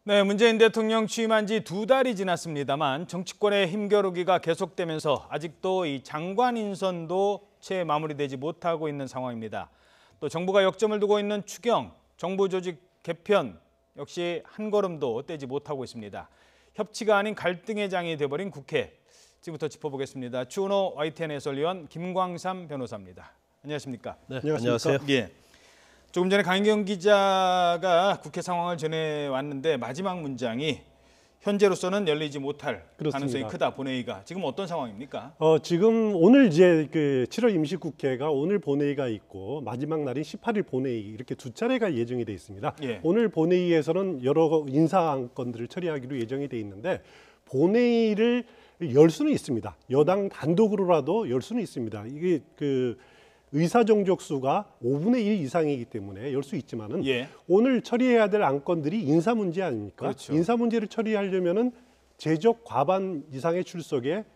네, 문재인 대통령 취임한 지 2달이 지났습니다만 정치권의 힘겨루기가 계속되면서 아직도 이 장관 인선도 채 마무리되지 못하고 있는 상황입니다. 또 정부가 역점을 두고 있는 추경, 정부 조직 개편 역시 한 걸음도 떼지 못하고 있습니다. 협치가 아닌 갈등의 장이 돼버린 국회. 지금부터 짚어보겠습니다. 추은호 YTN 해설위원 김광삼 변호사입니다. 안녕하십니까? 네, 안녕하세요. 예. 조금 전에 강경 기자가 국회 상황을 전해왔는데 마지막 문장이 현재로서는 열리지 못할 그렇습니다. 가능성이 크다, 본회의가. 지금 어떤 상황입니까? 지금 오늘 이제 그 7월 임시국회가 오늘 본회의가 있고 마지막 날인 18일 본회의 이렇게 두 차례가 예정이 돼 있습니다. 예. 오늘 본회의에서는 여러 인사 안건들을 처리하기로 예정이 돼 있는데 본회의를 열 수는 있습니다. 여당 단독으로라도 열 수는 있습니다. 이게 그 의사 정족수가 5분의 1 이상이기 때문에 열 수 있지만은 예. 오늘 처리해야 될 안건들이 인사 문제 아닙니까? 그렇죠. 인사 문제를 처리하려면은 제적 과반 이상의 출석에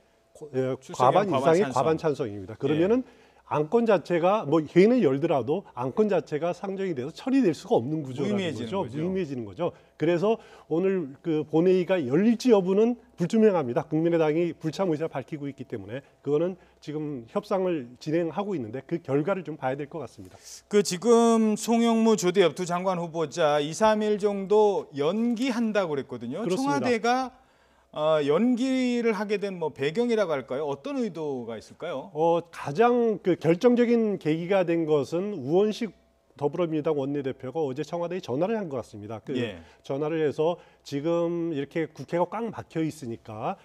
과반 이상의 찬성. 과반 찬성입니다. 그러면은 안건 자체가 뭐 회의는 열더라도 안건 자체가 상정이 돼서 처리될 수가 없는 구조라는 거죠. 무의미해지는 거죠. 그래서 오늘 그 본회의가 열릴지 여부는 불투명합니다. 국민의당이 불참 의사를 밝히고 있기 때문에 그거는 지금 협상을 진행하고 있는데 그 결과를 좀 봐야 될 것 같습니다. 그 지금 송영무 조대엽 두 장관 후보자 2, 3일 정도 연기한다고 그랬거든요. 그렇습니다. 청와대가 연기를 하게 된 뭐 배경이라고 할까요? 어떤 의도가 있을까요? 가장 그 결정적인 계기가 된 것은 우원식 더불어민주당 원내대표가 어제 청와대에 전화를 한 것 같습니다. 예. 전화를 해서 지금 이렇게 국회가 꽉 막혀 있으니까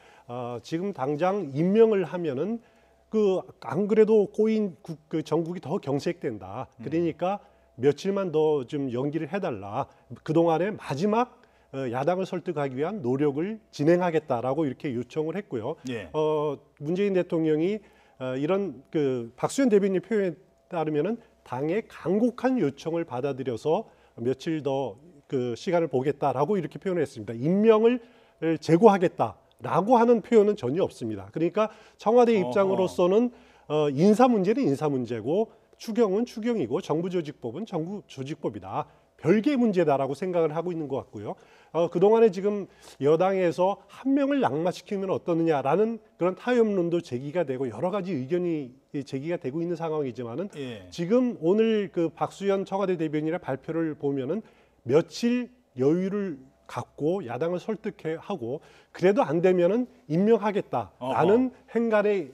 지금 당장 임명을 하면은 그 안 그래도 꼬인 그 전국이 더 경색된다. 그러니까 며칠만 더 좀 연기를 해달라. 그 동안에 마지막 야당을 설득하기 위한 노력을 진행하겠다라고 이렇게 요청을 했고요. 예. 문재인 대통령이 이런 그 박수현 대변인 표현에 따르면은 당의 간곡한 요청을 받아들여서 며칠 더 그 시간을 보겠다라고 이렇게 표현했습니다. 임명을 제고하겠다라고 하는 표현은 전혀 없습니다. 그러니까 청와대 입장으로서는 인사 문제는 인사 문제고 추경은 추경이고 정부조직법은 정부조직법이다. 별개의 문제다라고 생각을 하고 있는 것 같고요. 그동안에 지금 여당에서 한 명을 낙마시키면 어떠느냐라는 그런 타협론도 제기가 되고 여러 가지 의견이 제기가 되고 있는 상황이지만은 예. 지금 오늘 그 박수현 청와대 대변인의 발표를 보면은 며칠 여유를 갖고 야당을 설득하고 그래도 안 되면은 임명하겠다라는 행간에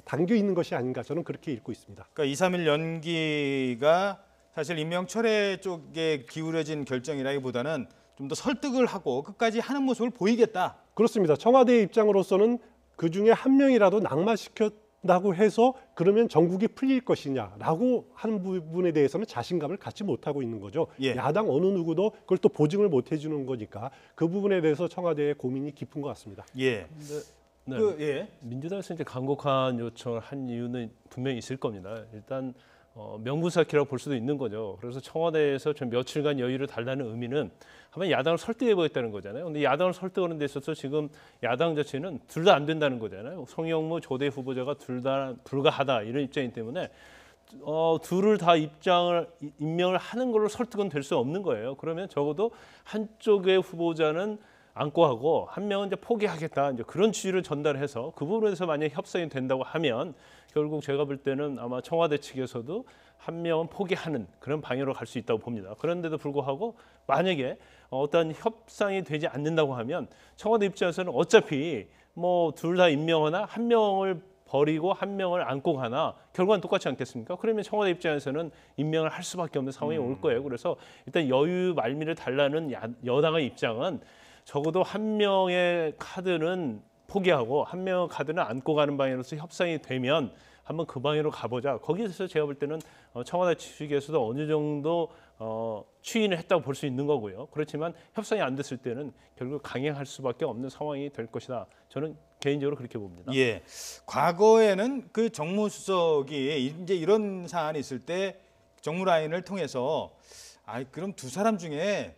담겨 있는 것이 아닌가 저는 그렇게 읽고 있습니다. 그러니까 2, 3일 연기가 사실 임명 철회 쪽에 기울여진 결정이라기보다는 좀 더 설득을 하고 끝까지 하는 모습을 보이겠다. 그렇습니다. 청와대 입장으로서는 그 중에 한 명이라도 낙마시켰다고 해서 그러면 전국이 풀릴 것이냐라고 하는 부분에 대해서는 자신감을 갖지 못하고 있는 거죠. 예. 야당 어느 누구도 그걸 또 보증을 못 해주는 거니까 그 부분에 대해서 청와대의 고민이 깊은 것 같습니다. 예. 네. 예. 민주당에서 이제 간곡한 요청을 한 이유는 분명히 있을 겁니다. 일단 명분쌓기라고 볼 수도 있는 거죠. 그래서 청와대에서 좀 며칠간 여유를 달라는 의미는 한번 야당을 설득해보겠다는 거잖아요. 근데 야당을 설득하는 데 있어서 지금 야당 자체는 둘 다 안 된다는 거잖아요. 송영무 조대 후보자가 둘 다 불가하다 이런 입장이기 때문에 둘을 다 임명을 하는 걸로 설득은 될 수 없는 거예요. 그러면 적어도 한쪽의 후보자는 안고 하고 한 명은 이제 포기하겠다 이제 그런 취지를 전달해서 그 부분에서 만약 협상이 된다고 하면 결국 제가 볼 때는 아마 청와대 측에서도 한 명은 포기하는 그런 방향으로 갈 수 있다고 봅니다. 그런데도 불구하고 만약에 어떤 협상이 되지 않는다고 하면 청와대 입장에서는 어차피 뭐 둘 다 임명하나 한 명을 버리고 한 명을 안고 가나 결과는 똑같지 않겠습니까? 그러면 청와대 입장에서는 임명을 할 수밖에 없는 상황이 올 거예요. 그래서 일단 여유 말미를 달라는 여당의 입장은 적어도 한 명의 카드는 포기하고 한 명의 카드는 안고 가는 방향으로서 협상이 되면 한번 그 방향으로 가보자. 거기서 제가 볼 때는 청와대 측에서도 어느 정도 추인을 했다고 볼 수 있는 거고요. 그렇지만 협상이 안 됐을 때는 결국 강행할 수밖에 없는 상황이 될 것이다. 저는 개인적으로 그렇게 봅니다. 예. 과거에는 그 정무수석이 이제 이런 사안이 있을 때 정무라인을 통해서 그럼 두 사람 중에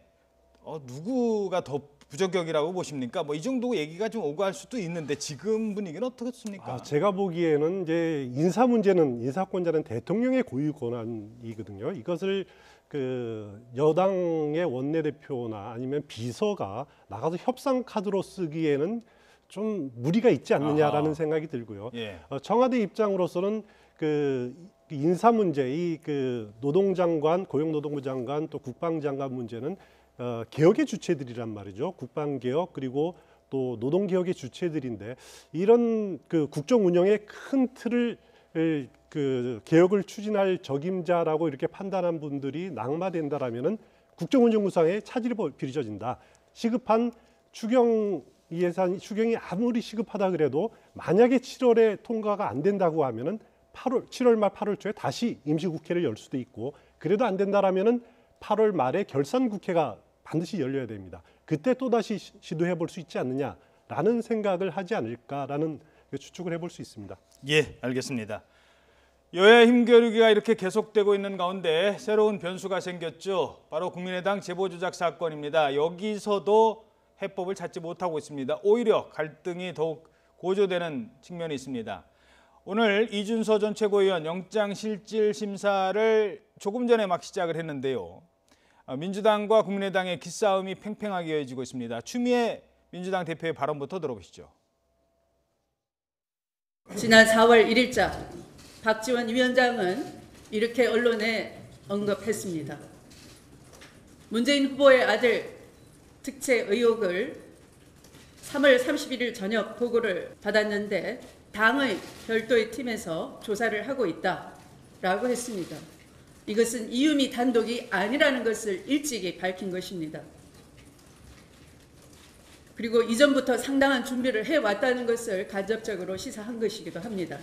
누구가 더 부적격이라고 보십니까? 뭐 이 정도 얘기가 좀 오고 할 수도 있는데 지금 분위기는 어떻습니까? 제가 보기에는 이제 인사 문제는 인사권자는 대통령의 고유 권한이거든요. 이것을 그 여당의 원내대표나 아니면 비서가 나가서 협상 카드로 쓰기에는 좀 무리가 있지 않느냐라는 아하. 생각이 들고요. 예. 청와대 입장으로서는 그 인사 문제, 이 그 노동장관, 고용노동부 장관 또 국방장관 문제는 개혁의 주체들이란 말이죠. 국방개혁 그리고 또 노동개혁의 주체들인데 이런 그 국정 운영의 큰 틀을 그 개혁을 추진할 적임자라고 이렇게 판단한 분들이 낙마된다라면은 국정운영구상에 차질이 빚어진다. 시급한 추경 추경이 아무리 시급하다 그래도 만약에 7월에 통과가 안 된다고 하면은 7월 말 8월 초에 다시 임시국회를 열 수도 있고 그래도 안 된다라면은 8월 말에 결산국회가 반드시 열려야 됩니다. 그때 또 다시 시도해 볼 수 있지 않느냐라는 생각을 하지 않을까라는 추측을 해볼 수 있습니다. 예, 알겠습니다. 여야 힘겨루기가 이렇게 계속되고 있는 가운데 새로운 변수가 생겼죠. 바로 국민의당 제보조작 사건입니다. 여기서도 해법을 찾지 못하고 있습니다. 오히려 갈등이 더욱 고조되는 측면이 있습니다. 오늘 이준서 전 최고위원 영장실질 심사를 조금 전에 막 시작을 했는데요. 민주당과 국민의당의 기싸움이 팽팽하게 이어지고 있습니다. 추미애 민주당 대표의 발언부터 들어보시죠. 지난 4월 1일자 박지원 위원장은 이렇게 언론에 언급했습니다. 문재인 후보의 아들 특채 의혹을 3월 31일 저녁 보고를 받았는데 당의 별도의 팀에서 조사를 하고 있다라고 했습니다. 이것은 이유미 단독이 아니라는 것을 일찍이 밝힌 것입니다. 그리고 이전부터 상당한 준비를 해왔다는 것을 간접적으로 시사한 것이기도 합니다.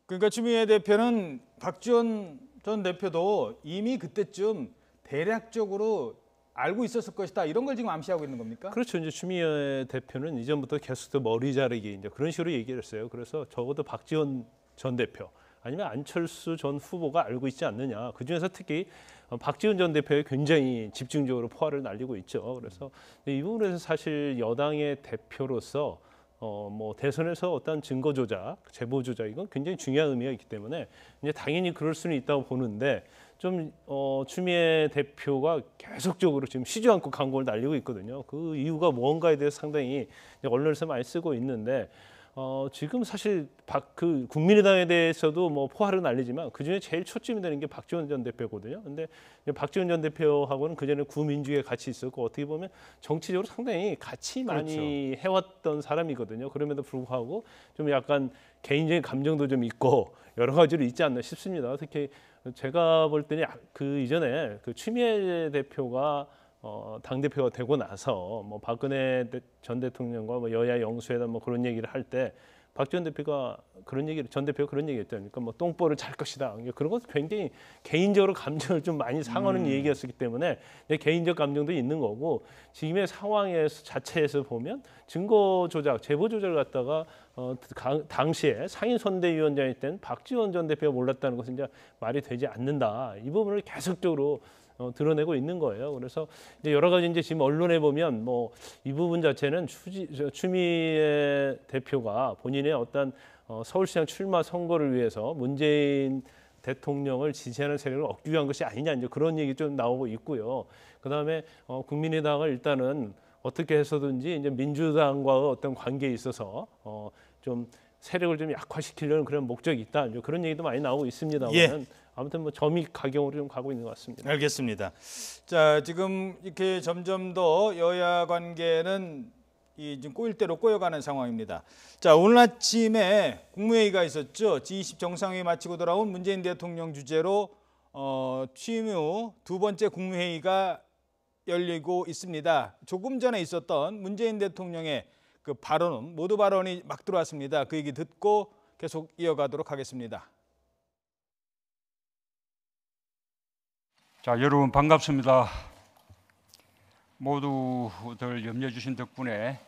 그러니까 추미애 대표는 박지원 전 대표도 이미 그때쯤 대략적으로 알고 있었을 것이다 이런 걸 지금 암시하고 있는 겁니까? 그렇죠. 이제 추미애 대표는 이전부터 계속 머리 자르기 이제 그런 식으로 얘기를 했어요. 그래서 적어도 박지원 전 대표 아니면 안철수 전 후보가 알고 있지 않느냐. 그중에서 특히 박지원 전 대표에 굉장히 집중적으로 포화를 날리고 있죠. 그래서 이 부분에서 사실 여당의 대표로서 뭐 대선에서 어떤 증거 조작, 제보 조작 이건 굉장히 중요한 의미가 있기 때문에 이제 당연히 그럴 수는 있다고 보는데 좀 추미애 대표가 계속적으로 지금 쉬지 않고 광고를 날리고 있거든요. 그 이유가 뭔가에 대해서 상당히 언론에서 많이 쓰고 있는데 지금 사실 그 국민의당에 대해서도 뭐 포화를 날리지만 그 중에 제일 초점이 되는 게 박지원 전 대표거든요. 근데 박지원 전 대표하고는 그 전에 구민주에 같이 있었고 어떻게 보면 정치적으로 상당히 같이 많이 해왔던 사람이거든요. 그럼에도 불구하고 좀 약간 개인적인 감정도 좀 있고 여러 가지로 있지 않나 싶습니다. 특히 제가 볼 때는 그 이전에 그 추미애 대표가 당 대표가 되고 나서 뭐 박근혜 전 대통령과 뭐 여야 영수회담 뭐 그런 얘기를 할 때 박지원 대표가 전 대표가 그런 얘기했죠. 그러니까 뭐 똥볼을 잘 것이다. 그런 것도 굉장히 개인적으로 감정을 좀 많이 상하는 얘기였기 때문에 개인적 감정도 있는 거고 지금의 상황에서 자체에서 보면 증거 조작, 제보 조작을 갖다가 당시에 상임 선대위원장일 땐 박지원 전 대표가 몰랐다는 것은 이제 말이 되지 않는다. 이 부분을 계속적으로 드러내고 있는 거예요. 그래서 이제 여러 가지 이제 지금 언론에 보면 뭐 이 부분 자체는 추미애 대표가 본인의 어떤 서울시장 출마 선거를 위해서 문재인 대통령을 지지하는 세력을 얻기 위한 것이 아니냐 이제 그런 얘기 좀 나오고 있고요. 그다음에 국민의당을 일단은 어떻게 해서든지 이제 민주당과의 어떤 관계에 있어서 좀 세력을 좀 약화시키려는 그런 목적이 있다. 이제 그런 얘기도 많이 나오고 있습니다만. 예. 아무튼 뭐 점이 가경으로 좀 가고 있는 것 같습니다. 알겠습니다. 자, 지금 이렇게 점점 더 여야 관계는 지금 꼬일 대로 꼬여가는 상황입니다. 자, 오늘 아침에 국무회의가 있었죠. G20 정상회의 마치고 돌아온 문재인 대통령 주재로 취임 후 두 번째 국무회의가 열리고 있습니다. 조금 전에 있었던 문재인 대통령의 그 발언은 모두 발언이 막 들어왔습니다. 그 얘기 듣고 계속 이어가도록 하겠습니다. 자, 여러분 반갑습니다. 모두들 염려해 주신 덕분에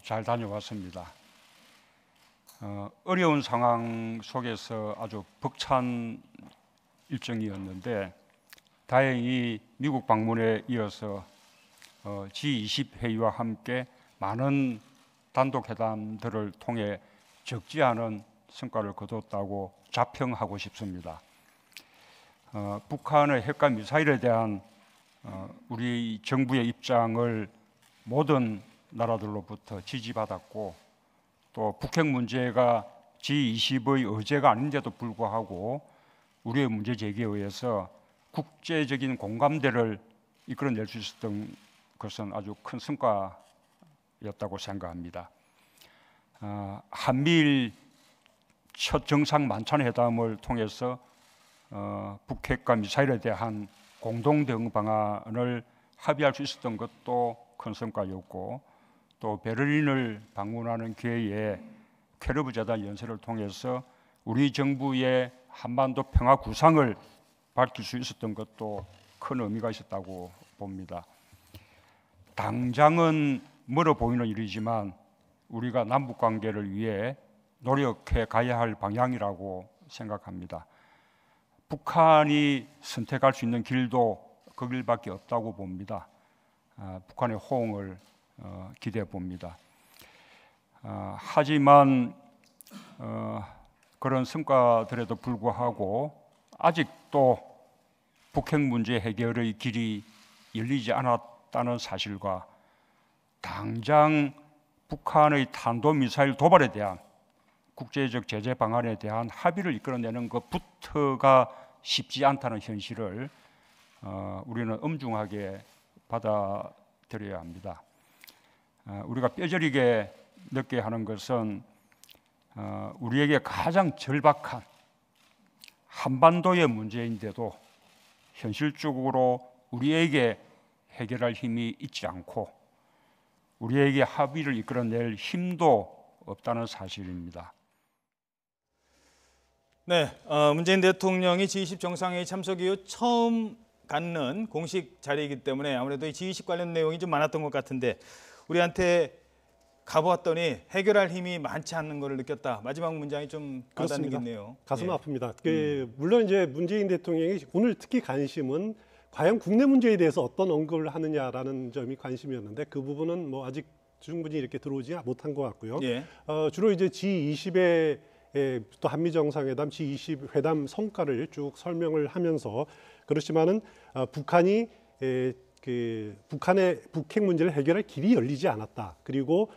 잘 다녀왔습니다. 어려운 상황 속에서 아주 벅찬 일정이었는데 다행히 미국 방문에 이어서 G20 회의와 함께 많은 단독 회담들을 통해 적지 않은 성과를 거뒀다고 자평하고 싶습니다. 북한의 핵과 미사일에 대한 우리 정부의 입장을 모든 나라들로부터 지지받았고 또 북핵 문제가 G20의 의제가 아닌데도 불구하고 우리의 문제 제기에 의해서 국제적인 공감대를 이끌어낼 수 있었던 것은 아주 큰 성과였다고 생각합니다. 한미일 첫 정상 만찬회담을 통해서 북핵과 미사일에 대한 공동 대응 방안을 합의할 수 있었던 것도 큰 성과였고 또 베를린을 방문하는 기회에 퀘르브 재단 연설을 통해서 우리 정부의 한반도 평화 구상을 밝힐 수 있었던 것도 큰 의미가 있었다고 봅니다. 당장은 멀어 보이는 일이지만 우리가 남북 관계를 위해 노력해 가야 할 방향이라고 생각합니다. 북한이 선택할 수 있는 길도 그 길밖에 없다고 봅니다. 북한의 호응을 기대해 봅니다. 하지만 그런 성과들에도 불구하고 아직도 북핵 문제 해결의 길이 열리지 않았다는 사실과 당장 북한의 탄도미사일 도발에 대한 국제적 제재 방안에 대한 합의를 이끌어내는 것부터가 쉽지 않다는 현실을 우리는 엄중하게 받아들여야 합니다. 우리가 뼈저리게 느껴야 하는 것은 우리에게 가장 절박한 한반도의 문제인데도 현실적으로 우리에게 해결할 힘이 있지 않고 우리에게 합의를 이끌어낼 힘도 없다는 사실입니다. 네, 문재인 대통령이 G20 정상회의 참석 이후 처음 갖는 공식 자리이기 때문에 아무래도 이 G20 관련 내용이 좀 많았던 것 같은데 우리한테 가보았더니 해결할 힘이 많지 않는 것을 느꼈다. 마지막 문장이 좀 와닿는겠네요. 가슴 아픕니다. 물론 이제 문재인 대통령이 오늘 특히 관심은 과연 국내 문제에 대해서 어떤 언급을 하느냐라는 점이 관심이었는데 그 부분은 뭐 아직 충분히 이렇게 들어오지 못한 것 같고요. 예. 주로 이제 G20의 또 한미 정상회담 G20 회담 성과를 쭉 설명을 하면서 그렇지만은 북한이 북한의 북핵 문제를 해결할 길이 열리지 않았다. 그리고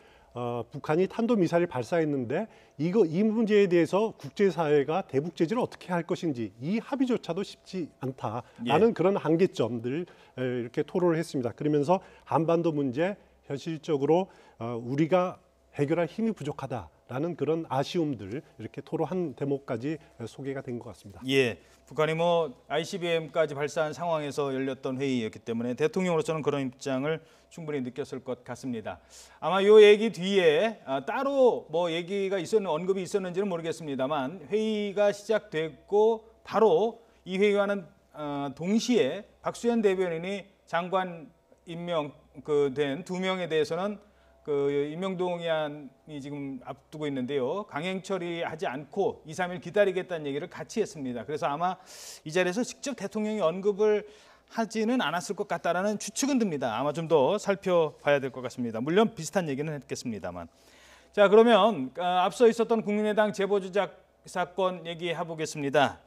북한이 탄도미사일을 발사했는데 이 문제에 대해서 국제사회가 대북 제재를 어떻게 할 것인지 이 합의조차도 쉽지 않다라는 그런 한계점들 이렇게 토론을 했습니다. 그러면서 한반도 문제 현실적으로 우리가 해결할 힘이 부족하다라는 그런 아쉬움들 이렇게 토로한 대목까지 소개가 된 것 같습니다. 예, 북한이 뭐 ICBM까지 발사한 상황에서 열렸던 회의였기 때문에 대통령으로서는 그런 입장을 충분히 느꼈을 것 같습니다. 아마 이 얘기 뒤에 따로 뭐 얘기가 언급이 있었는지는 모르겠습니다만 회의가 시작됐고 바로 이 회의와는 동시에 박수현 대변인이 장관 임명 된 2명에 대해서는 임명 동의안이 지금 앞두고 있는데요. 강행 처리하지 않고 2, 3일 기다리겠다는 얘기를 같이 했습니다. 그래서 아마 이 자리에서 직접 대통령이 언급을 하지는 않았을 것 같다라는 추측은 듭니다. 아마 좀 더 살펴봐야 될 것 같습니다. 물론 비슷한 얘기는 했겠습니다만. 자, 그러면 앞서 있었던 국민의당 제보조작 사건 얘기해 보겠습니다.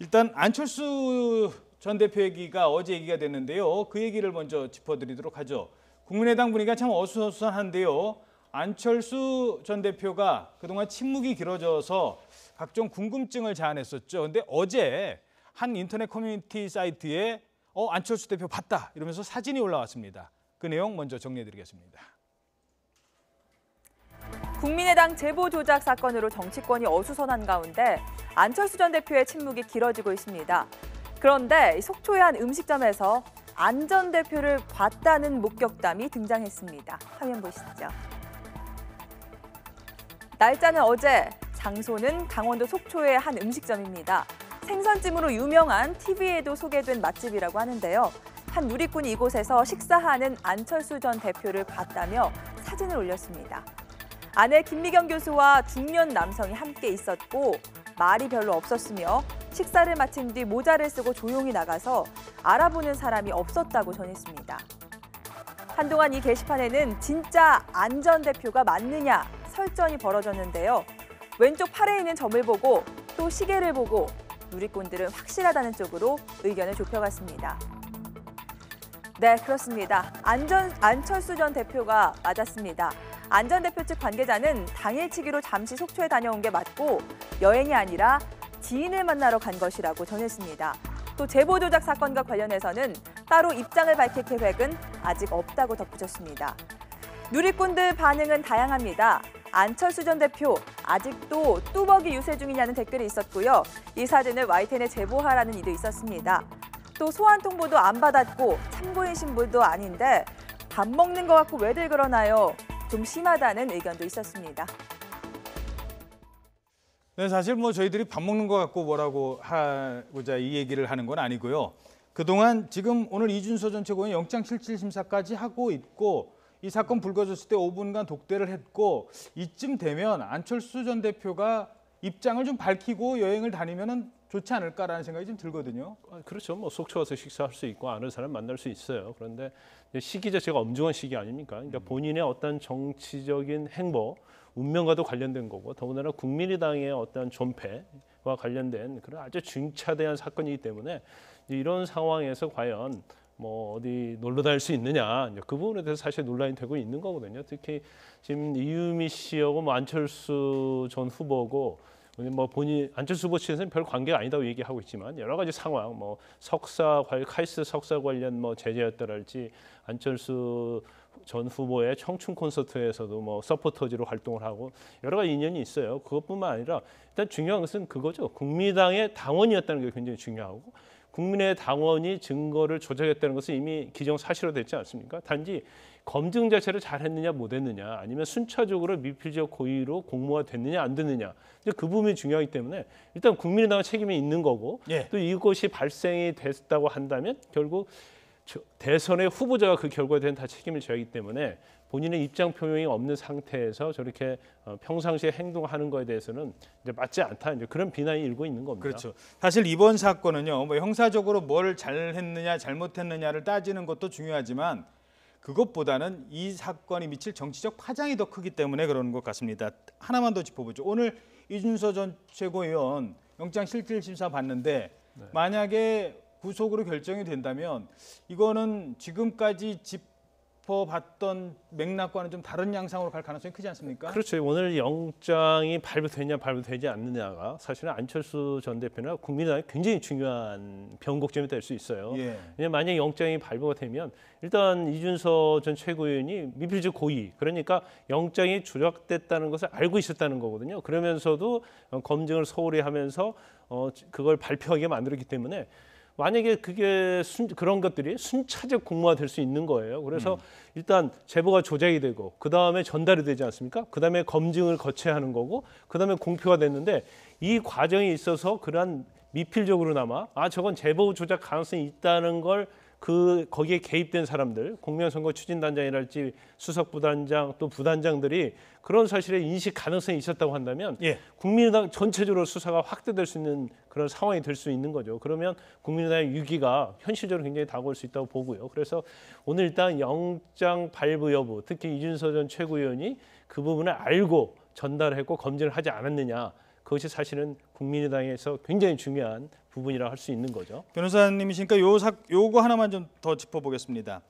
일단 안철수 전 대표 얘기가 어제 얘기가 됐는데요. 그 얘기를 먼저 짚어드리도록 하죠. 국민의당 분위기가 참 어수선한데요. 안철수 전 대표가 그동안 침묵이 길어져서 각종 궁금증을 자아냈었죠. 그런데 어제 한 인터넷 커뮤니티 사이트에 안철수 대표 봤다 이러면서 사진이 올라왔습니다. 그 내용 먼저 정리해드리겠습니다. 국민의당 제보 조작 사건으로 정치권이 어수선한 가운데 안철수 전 대표의 침묵이 길어지고 있습니다. 그런데 속초의 한 음식점에서 안 전 대표를 봤다는 목격담이 등장했습니다. 화면 보시죠. 날짜는 어제, 장소는 강원도 속초의 한 음식점입니다. 생선찜으로 유명한 TV에도 소개된 맛집이라고 하는데요. 한 누리꾼이 이곳에서 식사하는 안철수 전 대표를 봤다며 사진을 올렸습니다. 아내 김미경 교수와 중년 남성이 함께 있었고 말이 별로 없었으며 식사를 마친 뒤 모자를 쓰고 조용히 나가서 알아보는 사람이 없었다고 전했습니다. 한동안 이 게시판에는 진짜 안 전 대표가 맞느냐 설전이 벌어졌는데요. 왼쪽 팔에 있는 점을 보고 또 시계를 보고 누리꾼들은 확실하다는 쪽으로 의견을 좁혀갔습니다. 네, 그렇습니다. 안철수 전 대표가 맞았습니다. 안 전 대표 측 관계자는 당일치기로 잠시 속초에 다녀온 게 맞고 여행이 아니라 지인을 만나러 간 것이라고 전했습니다. 또 제보 조작 사건과 관련해서는 따로 입장을 밝힐 계획은 아직 없다고 덧붙였습니다. 누리꾼들 반응은 다양합니다. 안철수 전 대표 아직도 뚜벅이 유세 중이냐는 댓글이 있었고요. 이 사진을 YTN에 제보하라는 이도 있었습니다. 또 소환 통보도 안 받았고 참고인 신분도 아닌데 밥 먹는 것 같고 왜들 그러나요? 좀 심하다는 의견도 있었습니다. 네, 사실 뭐 저희들이 밥 먹는 것 같고 뭐라고 하고자 이 얘기를 하는 건 아니고요. 그동안 지금 오늘 이준서 전 최고위원 영장실질심사까지 하고 있고 이 사건 불거졌을 때 5분간 독대를 했고 이쯤 되면 안철수 전 대표가 입장을 좀 밝히고 여행을 다니면은 좋지 않을까라는 생각이 좀 들거든요. 그렇죠. 뭐 속초 와서 식사할 수 있고 아는 사람 만날 수 있어요. 그런데 시기 자체가 엄중한 시기 아닙니까? 그러니까 본인의 어떤 정치적인 행보, 운명과도 관련된 거고 더군다나 국민의당의 어떤 존폐와 관련된 그런 아주 중차대한 사건이기 때문에 이런 상황에서 과연 뭐 어디 놀러 다닐 수 있느냐 그 부분에 대해서 사실 논란이 되고 있는 거거든요. 특히 지금 이유미 씨하고 뭐 안철수 전 후보고 뭐 본인 안철수 후보 측에서는 별 관계가 아니다고 얘기하고 있지만 여러 가지 상황 뭐 카이스트 석사 관련 뭐 제재였다랄지 안철수 전 후보의 청춘 콘서트에서도 뭐 서포터즈로 활동을 하고 여러 가지 인연이 있어요. 그것뿐만 아니라 일단 중요한 것은 그거죠. 국민의당의 당원이었다는 게 굉장히 중요하고 국민의 당원이 증거를 조작했다는 것은 이미 기정사실화됐지 않습니까? 단지 검증 자체를 잘했느냐 못했느냐 아니면 순차적으로 미필적 고의로 공모가 됐느냐 안 됐느냐 이제 그 부분이 중요하기 때문에 일단 국민의당은 책임이 있는 거고 또 이것이 발생이 됐다고 한다면 결국 대선의 후보자가 그 결과에 대한 다 책임을 져야 하기 때문에 본인의 입장 표명이 없는 상태에서 저렇게 평상시에 행동하는 거에 대해서는 이제 맞지 않다 이제 그런 비난이 일고 있는 겁니다. 그렇죠. 사실 이번 사건은요, 뭐 형사적으로 뭘 잘했느냐 잘못했느냐를 따지는 것도 중요하지만 그것보다는 이 사건이 미칠 정치적 파장이 더 크기 때문에 그러는 것 같습니다. 하나만 더 짚어보죠. 오늘 이준서 전 최고위원 영장실질심사 받는데 만약에 구속으로 결정이 된다면 이거는 지금까지 짚어봤던 맥락과는 좀 다른 양상으로 갈 가능성이 크지 않습니까? 그렇죠. 오늘 영장이 발부되냐 발부되지 않느냐가 사실은 안철수 전 대표나 국민의당이 굉장히 중요한 변곡점이 될 수 있어요. 왜냐하면 만약 영장이 발부가 되면 일단 이준서 전 최고위원이 미필적 고의 그러니까 영장이 조작됐다는 것을 알고 있었다는 거거든요. 그러면서도 검증을 소홀히 하면서 그걸 발표하게 만들었기 때문에 만약에 그게 그런 것들이 순차적 공모가 될 수 있는 거예요. 그래서 일단 제보가 조작이 되고 그다음에 전달이 되지 않습니까? 그다음에 검증을 거쳐야 하는 거고 그다음에 공표가 됐는데 이 과정에 있어서 그러한 미필적으로나마 저건 제보 조작 가능성이 있다는 걸 거기에 개입된 사람들, 공명선거 추진단장이랄지 수석부단장 또 부단장들이 그런 사실에 인식 가능성이 있었다고 한다면 국민의당 전체적으로 수사가 확대될 수 있는 그런 상황이 될 수 있는 거죠. 그러면 국민의당의 위기가 현실적으로 굉장히 다가올 수 있다고 보고요. 그래서 오늘 일단 영장 발부 여부, 특히 이준서 전 최고위원이 그 부분을 알고 전달했고 검증을 하지 않았느냐. 그것이 사실은 국민의당에서 굉장히 중요한 부분이라 할 수 있는 거죠. 변호사님이시니까 요거 하나만 좀 더 짚어보겠습니다.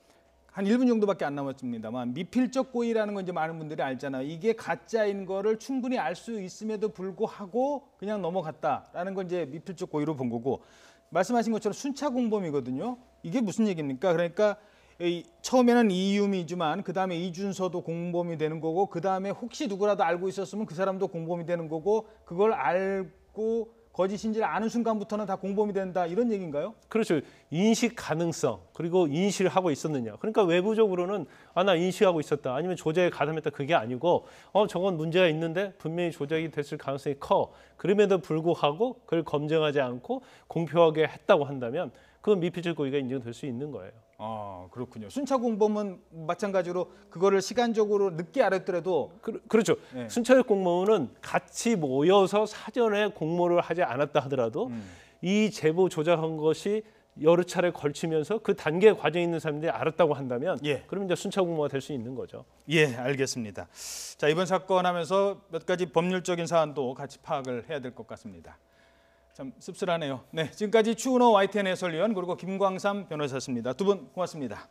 한 1분 정도밖에 안 남았습니다만 미필적 고의라는 건 이제 많은 분들이 알잖아요. 이게 가짜인 거를 충분히 알 수 있음에도 불구하고 그냥 넘어갔다라는 건 이제 미필적 고의로 본 거고 말씀하신 것처럼 순차 공범이거든요. 이게 무슨 얘기입니까? 그러니까 처음에는 이유미지만 그다음에 이준서도 공범이 되는 거고 그다음에 혹시 누구라도 알고 있었으면 그 사람도 공범이 되는 거고 그걸 알고 거짓인지를 아는 순간부터는 다 공범이 된다 이런 얘기인가요? 그렇죠. 인식 가능성 그리고 인식을 하고 있었느냐. 그러니까 외부적으로는 나 인식하고 있었다. 아니면 조작에 가담했다. 그게 아니고 저건 문제가 있는데 분명히 조작이 됐을 가능성이 커. 그럼에도 불구하고 그걸 검증하지 않고 공표하게 했다고 한다면 그건 미필적 고의가 인정될 수 있는 거예요. 그렇군요. 순차 공범은 마찬가지로 그거를 시간적으로 늦게 알았더라도 그렇죠. 순차적 공모는 같이 모여서 사전에 공모를 하지 않았다 하더라도 이 제보 조작한 것이 여러 차례 걸치면서 그 단계 과정에 있는 사람들이 알았다고 한다면 그럼 이제 순차 공모가 될 수 있는 거죠. 알겠습니다. 자, 이번 사건 하면서 몇 가지 법률적인 사안도 같이 파악을 해야 될 것 같습니다. 참 씁쓸하네요. 네, 지금까지 추은호 YTN 해설위원 그리고 김광삼 변호사였습니다. 두 분 고맙습니다.